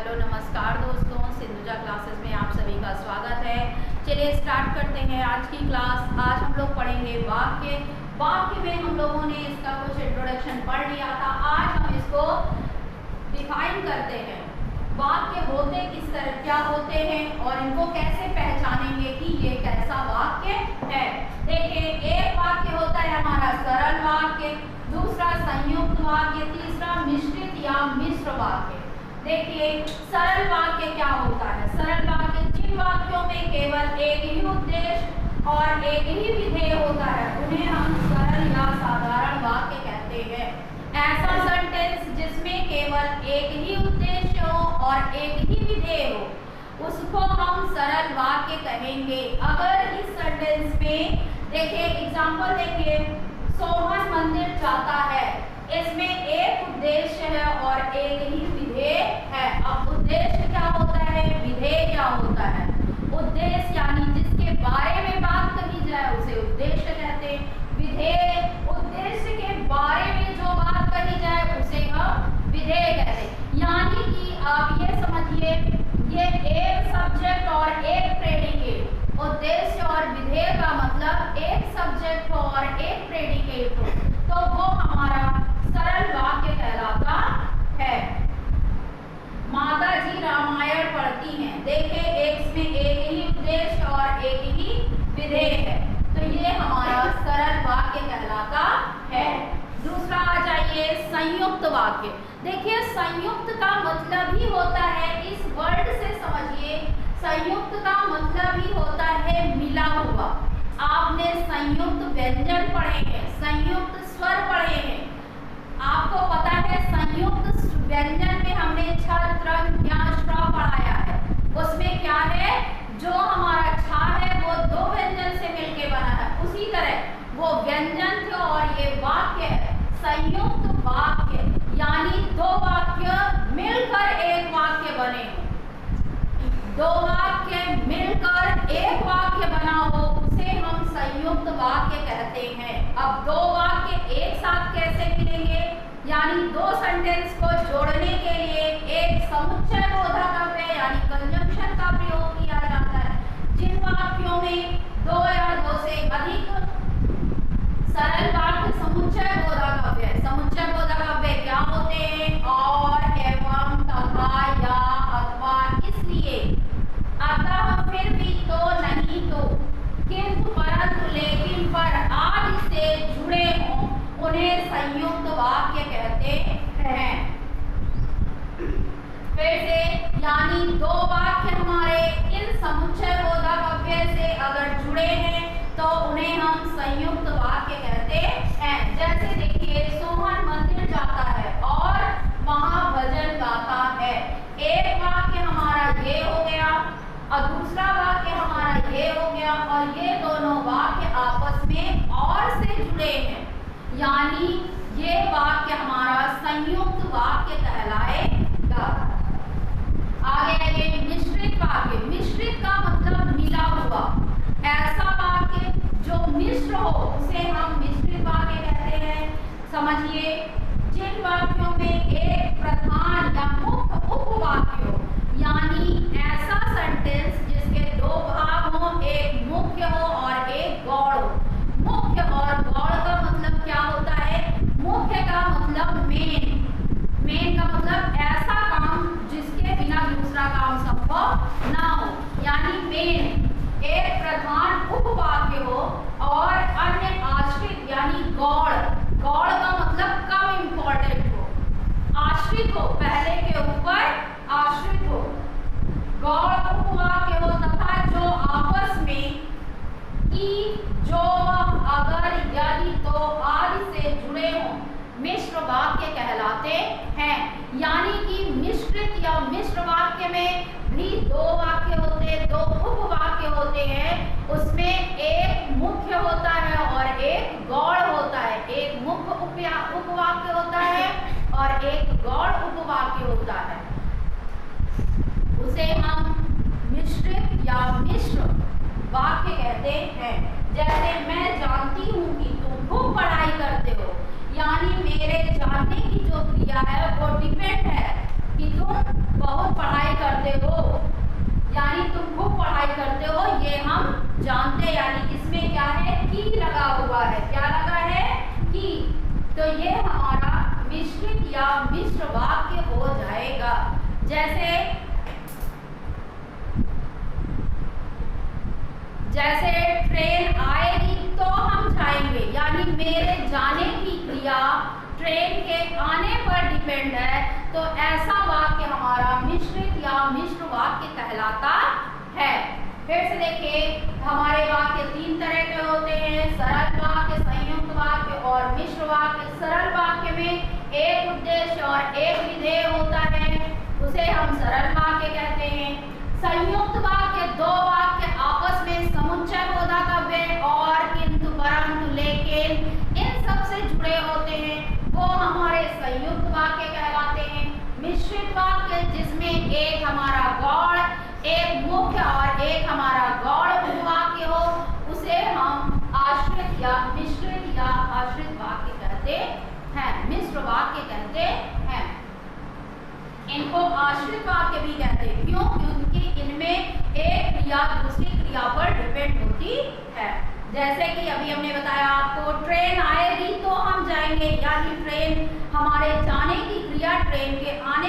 Hello नमस्कार दोस्तों, Sindhuja classes में आप सभी का स्वागत है। चलिए स्टार्ट करते हैं आज की क्लास। आज हम लोग पढ़ेंगे वाक्य में हम लोगों ने इसका कुछ इंट्रोडक्शन पढ़ लिया था। आज हम इसको डिफाइन करते हैं। वाक्य होते किस तरह क्या होते हैं और इनको कैसे पहचानेंगे कि ये कैसा वाक्य है। देखिए, एक वाक्य होता है हमारा सरल वाक्य, दूसरा संयुक्त वाक्य, तीसरा मिश्रित या मिश्र वाक्य। देखिए, सरल वाक्य क्या होता है। सरल वाक्य जिन वाक्यों में केवल एक ही उद्देश्य और एक ही विधेय होता है उन्हें हम सरल या साधारण वाक्य कहते हैं। ऐसा सेंटेंस जिसमें केवल एक ही उद्देश्य हो और एक ही विधेय हो उसको हम सरल वाक्य कहेंगे। अगर इस सेंटेंस में देखिए एग्जांपल देखिए, सोहन मंदिर जाता है, इसमें एक उद्देश्य है और एक ही विधेय है। अब उद्देश्य क्या होता है, विधेय क्या होता है। उद्देश्य यानी जिसके बारे में बात कही जाए उसे उद्देश्य कहते हैं। विधेय उद्देश्य के बारे में जो बात कही जाए उसे हम विधेय कहते हैं। यानी कि आप ये समझिए, ये एक सब्जेक्ट और एक प्रेडिकेट। उद्देश्य और विधेय का मतलब एक सब्जेक्ट हो और एक प्रेडिकेट हो तो वो हमारा सरल वाक्य कहलाता है। माता जी रामायण पढ़ती हैं, देखें इसमें एक ही उद्देश्य और एक ही विधेय है तो ये हमारा सरल वाक्य कहलाता है। दूसरा आ जाइए संयुक्त वाक्य। देखिए, संयुक्त का मतलब ही होता है, इस वर्ड से समझिए, संयुक्त का मतलब ही होता है मिला हुआ। आपने संयुक्त व्यंजन पढ़े हैं, संयुक्त स्वर पढ़े हैं। आपको पता है संयुक्त व्यंजन में हमने छ त्रंग ज्ञ श्र पढ़ाया है। उसमें क्या है, जो हमारा छ है वो दो व्यंजन से मिलके बना है, उसी तरह वो व्यंजन थे और ये वाक्य है संयुक्त वाक्य। यानी दो वाक्य मिलकर एक वाक्य बने हो, दो वाक्य मिलकर एक वाक्य बना हो उसे हम संयुक्त वाक्य कहते हैं। अब दो वाक्य एक साथ कैसे मिलेंगे, यानी दो सेंटेंस को जोड़ने के लिए एक समुच्चय बोधक अव्यय यानी कंजंक्शन का प्रयोग किया जाता है। जिन वाक्यों में दो या दो से अधिक सरल वाक्य समुच्चय बोधक अव्यय, समुच्चय बोधक अव्यय क्या होते हैं, और, एवं, तथा, या, अथवा, इसलिए, अतः, फिर भी, तो, नहीं तो, किंतु, परंतु, लेकिन, पर आदि से जुड़े हों उन्हें संयुक्त वाक्य कहते हैं। फिर से, यानी दो वाक्य हमारे इन समुच्चय बोधक अव्यय से अगर जुड़े हैं तो उन्हें हम संयुक्त वाक्य कहते हैं। जैसे देखिए, सोहन मंदिर जाता है और वहां भजन गाता है। एक वाक्य हमारा ये हो गया और दूसरा वाक्य हमारा ये हो गया और ये दोनों वाक्य आपस में और से जुड़े हैं, यानी ये वाक्य हमारा संयुक्त वाक्य कहलाएगा। आगे आइए, मिश्रित वाक्य। मिश्रित का मतलब मिला हुआ। ऐसा वाक्य जो मिश्र हो उसे हम मिश्रित वाक्य कहते हैं। समझिए, जिन वाक्यों में एक प्रधान या मुख्य उपवाक्य हो, यानी ऐसा सेंटेंस जिसके दो भाग हो, एक मुख्य हो और एक गौड़ हो। मुख्य और गौड़ का मतलब क्या होता है, मुख्य का मतलब मेन, मेन का मतलब ऐसा काम जिसके बिना दूसरा काम संभव ना हो, यानी मेन। एक प्रधान उपवाक्य हो और अन्य आश्रित यानी गौड़, गौड़ का मतलब कम इंपॉर्टेंट हो, आश्रित हो, पहले के ऊपर आश्रित हो। गौड़ उपवाक्य हो तथा जो आपस में कि, जो, अगर, यदि, तो आदि से जुड़े हों मिश्र वाक्य कहलाते हैं। यानी कि मिश्रित या मिश्र वाक्य में भी दो वाक्य होते हैं, दो उपवाक्य होते हैं। उसमें एक मुख्य होता है और एक गौड़ होता है। एक मुख्य उपवाक्य होता है और एक गौड़ उपवाक्य होता है। उसे हम मिश्रित या मिश्र वाक्य कहते हैं। जैसे, मैं जानती हूँ कि तुम खूब पढ़ाई करते हो, यानी मेरे जानने की जो क्रिया है वो डिपेंड है कि तुम बहुत पढ़ाई करते हो, यानी तुम खूब पढ़ाई करते हो, ये हम जानते हैं। यानी इसमें क्या है, की लगा हुआ है। क्या लगा है, की। तो ये हमारा मिश्रित या मिश्र वाक्य हो जाएगा। जैसे ट्रेन आएगी तो हम जाएंगे, यानी मेरे जाने की क्रिया ट्रेन के आने पर डिपेंड है, तो ऐसा वाक्य हमारा मिश्रित या मिश्र वाक्य कहलाता है। फिर से देखिए, हमारे वाक्य 3 तरह के होते हैं, सरल वाक्य, संयुक्त वाक्य और मिश्र वाक्य। सरल वाक्य में एक उद्देश्य और एक विधेय होता है, उसे हम सरल वाक्य कहते हैं। संयुक्त वाक्य 2 वाक्य आपस में समुच्चय बोधातव्य और किंतु परंतु लेकिन इन सब से जुड़े होते हैं, वो हमारे संयुक्त वाक्य कहलाते हैं। मिश्रित वाक्य जिसमें एक हमारा गौड़, एक मुख्य और एक हमारा गौड़ उपवाक्य हो, उसे हम आश्रित या मिश्रित या आश्रित वाक्य कहते हैं, मिश्र वाक्य कहते हैं। इनको आश्रित वाक्य भी कहते हैं, क्यों? क्योंकि इनमें एक क्रिया दूसरी क्रिया पर डिपेंड होती है। जैसे कि अभी हमने बताया आपको, ट्रेन आएगी तो हम जाएंगे, यानी ट्रेन, हमारे जाने की क्रिया ट्रेन के आने